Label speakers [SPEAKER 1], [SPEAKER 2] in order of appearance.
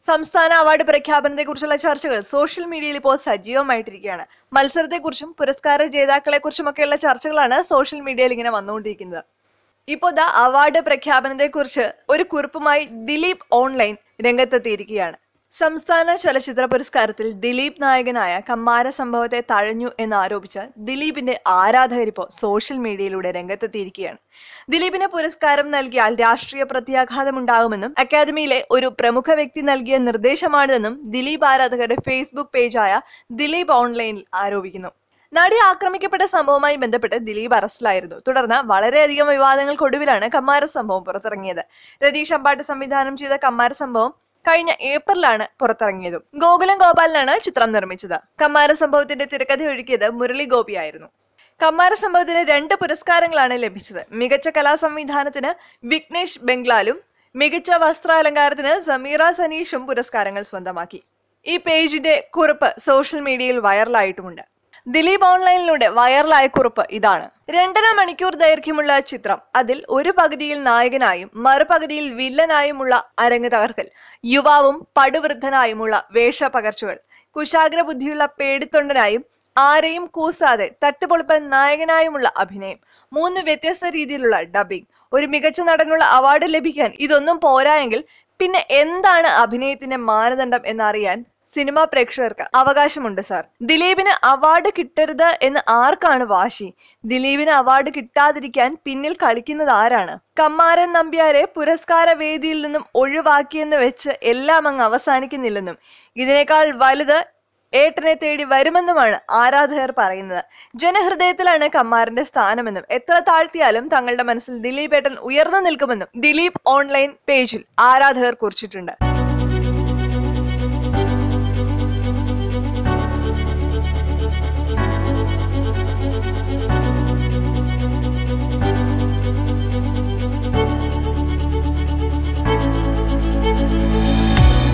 [SPEAKER 1] സംസ്ഥാന അവാർഡ് പ്രഖ്യാപനത്തെക്കുറിച്ചുള്ള ചർച്ചകൾ സോഷ്യൽ മീഡിയയിൽ ഇപ്പോൾ സജീവമായിട്ടിരിക്കുകയാണ്. മത്സരത്തെക്കുറിച്ചും പുരസ്കാര ജേതാക്കളെക്കുറിച്ചുമൊക്കെയുള്ള ചർച്ചകളാണ് സോഷ്യൽ മീഡിയയിൽ ഇങ്ങനെ വന്നുകൊണ്ടിരിക്കുന്നത്. ഇപ്പോൾ അവാർഡ് പ്രഖ്യാപനത്തെക്കുറിച്ച് ഒരു കുറിപ്പുമായി ദിലീപ് ഓൺലൈൻ രംഗത്തെത്തിയിരിക്കുകയാണ്. സംസ്ഥാന ചലച്ചിത്ര പുരസ്കാരത്തിൽ ദിലീപ് നായകനായ കമ്മാര സംഭവത്തെ തഴഞ്ഞു എന്നാരോപിച്ച് ദിലീപിന്റെ ആരാധകരിപ്പോൾ സോഷ്യൽ മീഡിയയിലൂടെ രംഗത്തെത്തിയിരിക്കുകയാണ്. ദിലീപിന് പുരസ്കാരം നൽകിയാൽ രാഷ്ട്രീയ പ്രത്യാഘാതമുണ്ടാകുമെന്നും അക്കാദമിയിലെ ഒരു പ്രമുഖ വ്യക്തി നൽകിയ നിർദ്ദേശമാണിതെന്നും ദിലീപ് ആരാധകരുടെ ഫേസ്ബുക്ക് പേജായ ദിലീപ് ഓൺലൈനിൽ ആരോപിക്കുന്നു. നടി ആക്രമിക്കപ്പെട്ട സംഭവവുമായി ബന്ധപ്പെട്ട് ദിലീപ് അറസ്റ്റിലായിരുന്നു. തുടർന്ന് വളരെയധികം വിവാദങ്ങൾക്കൊടുവിലാണ് കമ്മാര സംഭവം പുറത്തിറങ്ങിയത്. രതീഷ് അമ്പാട്ട് സംവിധാനം ചെയ്ത കമ്മാര സംഭവം കഴിഞ്ഞ ഏപ്രിലാണ് പുറത്തിറങ്ങിയതും. ഗോകുലം ഗോപാലനാണ് ചിത്രം നിർമ്മിച്ചത്. കമ്മാര സംഭവത്തിന്റെ തിരക്കഥ ഒരുക്കിയത് മുരളി ഗോപിയായിരുന്നു. കമ്മാര സംഭവത്തിന് 2 പുരസ്കാരങ്ങളാണ് ലഭിച്ചത്. മികച്ച കലാസംവിധാനത്തിന് വിഘ്നേഷ് ബംഗ്ലാലും മികച്ച വസ്ത്രാലങ്കാരത്തിന് സമീറ സനീഷും പുരസ്കാരങ്ങൾ സ്വന്തമാക്കി. ഈ പേജിന്റെ കുറിപ്പ് സോഷ്യൽ മീഡിയയിൽ വൈറലായിട്ടുമുണ്ട്. ദിലീപ് ഓൺലൈനിലൂടെ വൈറലായ കുറിപ്പ് ഇതാണ്. 2.5 മണിക്കൂർ ദൈർഘ്യമുള്ള ചിത്രം. അതിൽ ഒരു പകുതിയിൽ നായകനായും മറുപകുതിയിൽ വില്ലനായുമുള്ള അരങ്ങ് തകർക്കൽ, യുവാവും പടുവൃദ്ധനായുമുള്ള വേഷപകർച്ചകൾ, കുശാഗ്ര ബുദ്ധിയുള്ള പേടിത്തൊണ്ടനായും ആരെയും കൂസാതെ തട്ടുപൊളിപ്പൻ നായകനായുമുള്ള അഭിനയം, 3 വ്യത്യസ്ത രീതിയിലുള്ള ഡബിംഗ്. ഒരു മികച്ച നടനുള്ള അവാർഡ് ലഭിക്കാൻ ഇതൊന്നും പോരായെങ്കിൽ പിന്നെ എന്താണ് അഭിനയത്തിന്റെ മാനദണ്ഡം എന്നറിയാൻ സിനിമാ പ്രേക്ഷകർക്ക് അവകാശമുണ്ട് സാർ. ദിലീപിന് അവാർഡ് കിട്ടരുത് എന്ന് ആർക്കാണ് വാശി? ദിലീപിന് അവാർഡ് കിട്ടാതിരിക്കാൻ പിന്നിൽ കളിക്കുന്നത് ആരാണ്? കമ്മാരൻ നമ്പ്യാരെ പുരസ്കാര വേദിയിൽ നിന്നും ഒഴിവാക്കിയെന്ന് വെച്ച് എല്ലാം അങ്ങ് അവസാനിക്കുന്നില്ലെന്നും ഇതിനേക്കാൾ വലുത് ഏട്ടനെ തേടി വരുമെന്നുമാണ് ആരാധകർ പറയുന്നത്. ജനഹൃദയത്തിലാണ് കമ്മാരന്റെ സ്ഥാനമെന്നും എത്ര താഴ്ത്തിയാലും തങ്ങളുടെ മനസ്സിൽ ദിലീപ് ഏട്ടൻ ഉയർന്നു നിൽക്കുമെന്നും ദിലീപ് ഓൺലൈൻ പേജിൽ ആരാധകർ കുറിച്ചിട്ടുണ്ട്.